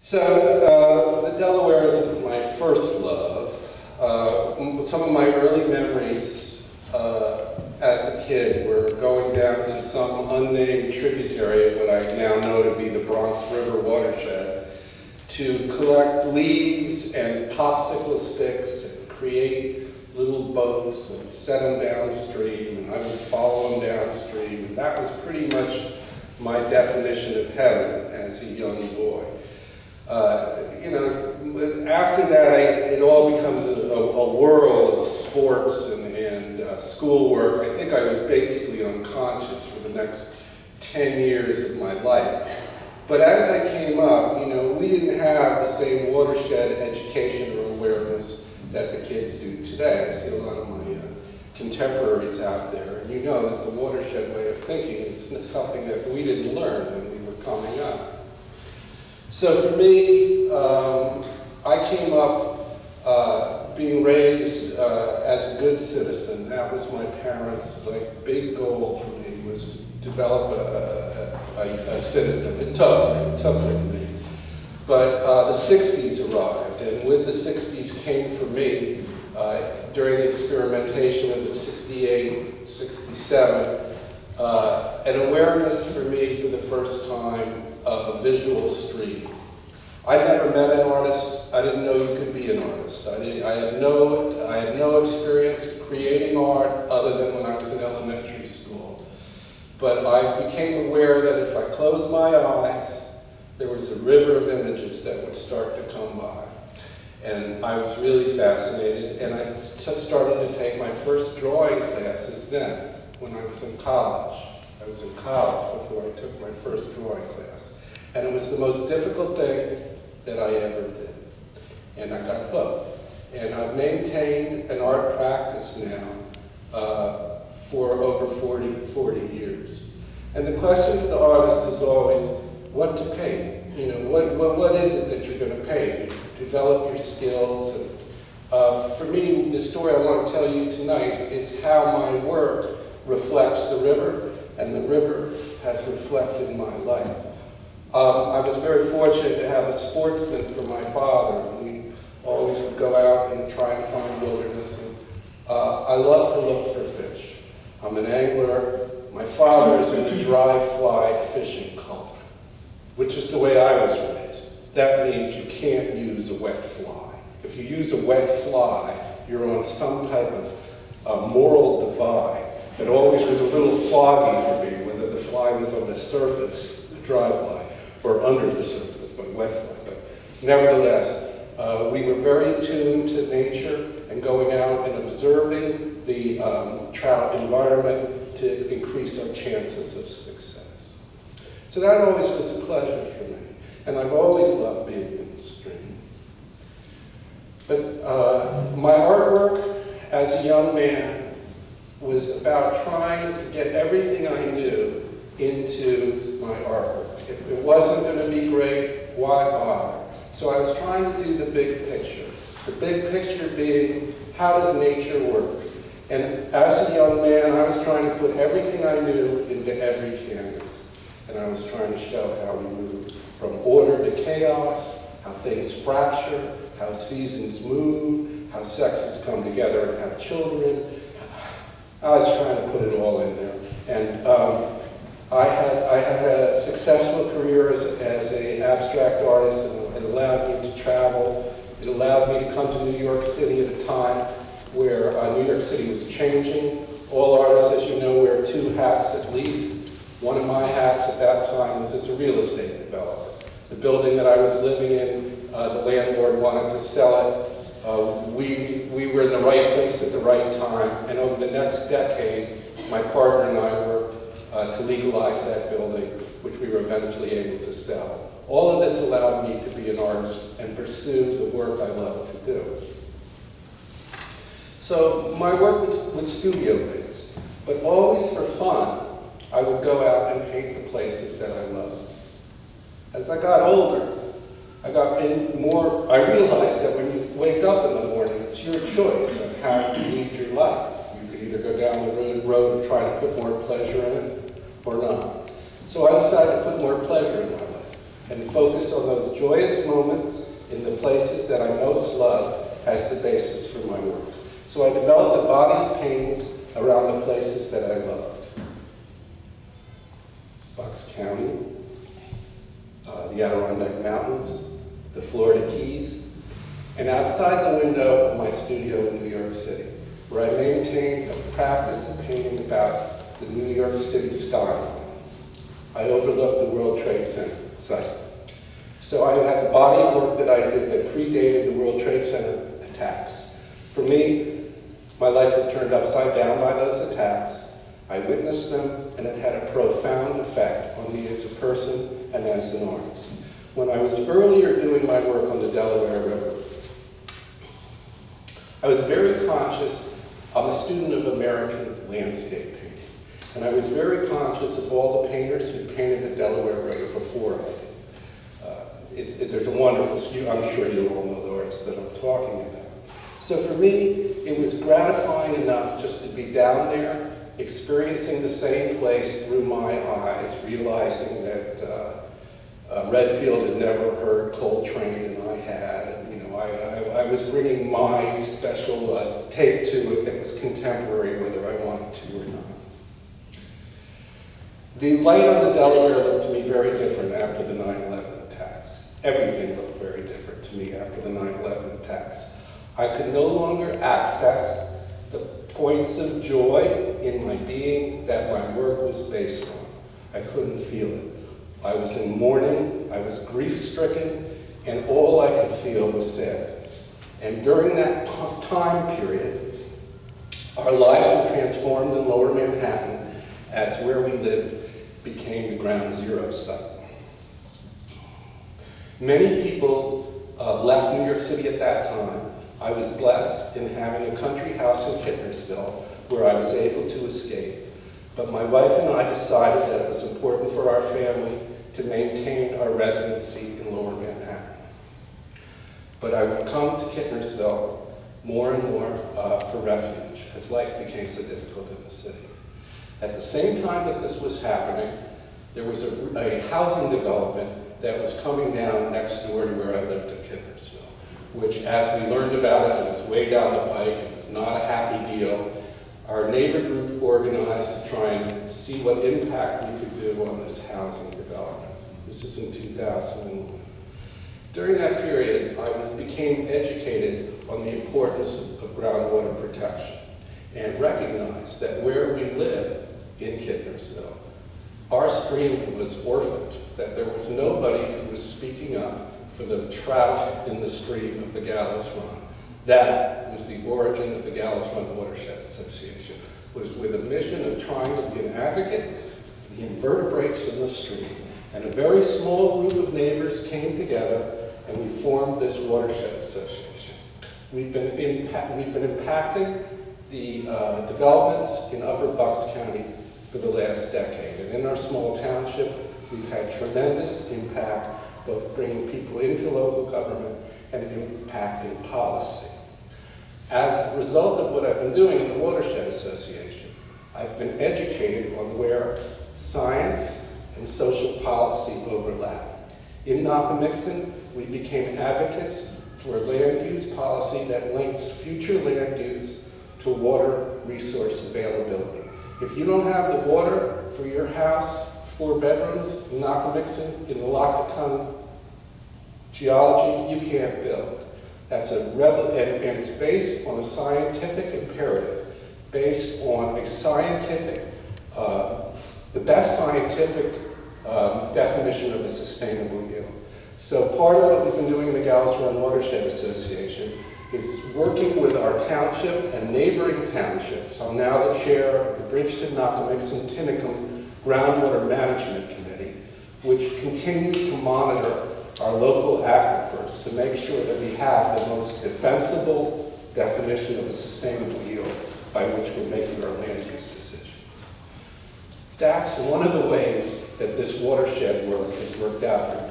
So the Delaware is my first love. Some of my early memories as a kid were going down to some unnamed tributary of what I now know to be the Bronx River watershed to collect leaves and popsicle sticks and create little boats and set them downstream, and I would follow them downstream. And that was pretty much my definition of heaven as a young boy. You know, after that, it all becomes a world of sports and schoolwork. I think I was basically unconscious for the next 10 years of my life. But as I came up, you know, we didn't have the same watershed education or awareness that the kids do today. I see a lot of my contemporaries out there, and you know that the watershed way of thinking is something that we didn't learn when we were coming up. So for me, I came up being raised as a good citizen. That was my parents' big goal for me, was to develop a citizen. It took with me. But the 60s arrived, and with the 60s came for me, during the experimentation of the 68, 67, an awareness for me for the first time of a visual stream. I'd never met an artist. I didn't know you could be an artist. I had no experience creating art other than when I was in elementary school. But I became aware that if I closed my eyes, there was a river of images that would start to come by. And I was really fascinated, and I started to take my first drawing classes then, when I was in college. I was in college before I took my first drawing class. And it was the most difficult thing that I ever did. And I got hooked. And I've maintained an art practice now for over 40 years. And the question for the artist is always, what to paint? You know, what is it that you're going to paint? You develop your skills. And, for me, the story I want to tell you tonight is how my work reflects the river, and the river has reflected my life. I was very fortunate to have a sportsman for my father. We always would go out and try and find wilderness. And, I love to look for fish. I'm an angler. My father is in a dry fly fishing cult, which is the way I was raised. That means you can't use a wet fly. If you use a wet fly, you're on some type of moral divide. It always was a little foggy for me, whether the fly was on the surface, the dry fly, or under the surface, but wet fly. But nevertheless, we were very attuned to nature and going out and observing the trout environment to increase our chances of success. So that always was a pleasure for me, and I've always loved being in the stream. But my artwork as a young man was about trying to get everything I knew into my artwork. If it wasn't going to be great, why bother? So I was trying to do the big picture. The big picture being, how does nature work? And as a young man, I was trying to put everything I knew into every canvas. And I was trying to show how we move from order to chaos, how things fracture, how seasons move, how sexes come together and have children. I was trying to put it all in there. And I had a successful career as an abstract artist, and it allowed me to travel. It allowed me to come to New York City at a time where New York City was changing. All artists, as you know, wear two hats at least. One of my hats at that time was as a real estate developer. The building that I was living in, the landlord wanted to sell it. We were in the right place at the right time, and over the next decade, my partner and I worked to legalize that building, which we were eventually able to sell. All of this allowed me to be an artist and pursue the work I love to do. So my work was studio-based, but always for fun, I would go out and paint the places that I loved. As I got older, I realized that when you wake up in the morning, it's your choice of how you lead your life. You could either go down the road and try to put more pleasure in it, or not. So I decided to put more pleasure in my life. And focus on those joyous moments in the places that I most love as the basis for my work. So I developed a body of paintings around the places that I loved. Bucks County, the Adirondack Mountains, the Florida Keys, and outside the window of my studio in New York City, where I maintained a practice of painting about the New York City skyline. I overlooked the World Trade Center site. So I had a body of work that I did that predated the World Trade Center attacks. For me, my life was turned upside down by those attacks. I witnessed them, and it had a profound effect on me as a person and as an artist. When I was earlier doing my work on the Delaware River, I was very conscious. I'm a student of American landscape painting, and I was very conscious of all the painters who painted the Delaware River before I did. There's a wonderful, I'm sure you all know the artists that I'm talking about. So for me, it was gratifying enough just to be down there, experiencing the same place through my eyes, realizing that Redfield had never heard Coltrane and I had. And, you know, I was bringing my special take to it that was contemporary, whether I wanted to or not. The light on the Delaware looked to me very different after the 9/11 attacks. Everything looked very different to me after the 9/11 attacks. I could no longer access the points of joy in my being that my work was based on. I couldn't feel it. I was in mourning, I was grief-stricken, and all I could feel was sadness. And during that time period, our lives were transformed in Lower Manhattan as where we lived became the ground zero site. Many people left New York City at that time. I was blessed in having a country house in Kittnersville where I was able to escape. But my wife and I decided that it was important for our family to maintain our residency in Lower Manhattan. But I would come to Kittnersville more and more for refuge as life became so difficult in the city. At the same time that this was happening, there was a housing development that was coming down next door to where I lived in Kittnersville, which, as we learned about it, it was way down the pike. It was not a happy deal. Our neighbor group organized to try and see what impact we could do on this housing development. This is in 2001. During that period, I became educated on the importance of groundwater protection and recognized that where we live in Kittnersville, our stream was orphaned, that there was nobody who was speaking up for the trout in the stream of the Gallows Run. That was the origin of the Gallows Run Watershed Association, was with a mission of trying to be an advocate for the invertebrates in the stream. And a very small group of neighbors came together and we formed this watershed association. We've been impacting the developments in Upper Bucks County for the last decade. And in our small township, we've had tremendous impact, both bringing people into local government and impacting policy. As a result of what I've been doing in the Watershed Association, I've been educated on where science and social policy overlap. In Knockemixon, we became advocates for land use policy that links future land use to water resource availability. If you don't have the water for your house, 4 bedrooms in Knockemixon, in the Lockton geology, you can't build. That's a and it's based on a scientific imperative, based on a scientific, the best scientific definition of a sustainable yield. So part of what we've been doing in the Gallows Run Watershed Association is working with our township and neighboring townships. I'm now the chair of the Bridgeton, Knockemixon, Tinicum Groundwater Management Committee, which continues to monitor our local aquifers to make sure that we have the most defensible definition of a sustainable yield by which we're making our land use decisions. That's one of the ways that this watershed work has worked out for